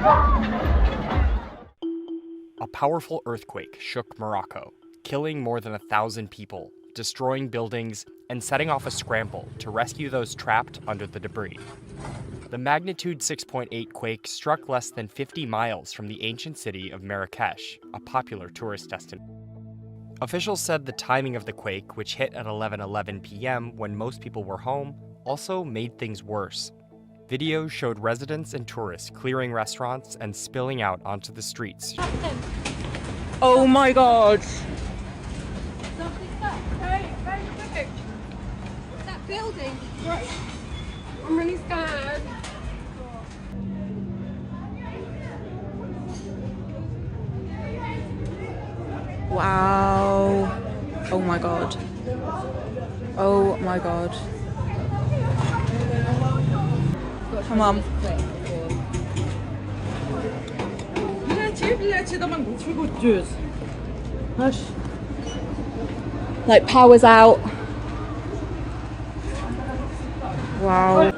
A powerful earthquake shook Morocco, killing more than 1,000 people, destroying buildings, and setting off a scramble to rescue those trapped under the debris. The magnitude 6.8 quake struck less than 50 miles from the ancient city of Marrakesh, a popular tourist destination. Officials said the timing of the quake, which hit at 11:11 p.m. when most people were home, also made things worse. Videos showed residents and tourists clearing restaurants and spilling out onto the streets. Oh my god! That building! Right. I'm really scared. Wow. Oh my god. Oh my god. Come on. Like, power's out. Wow.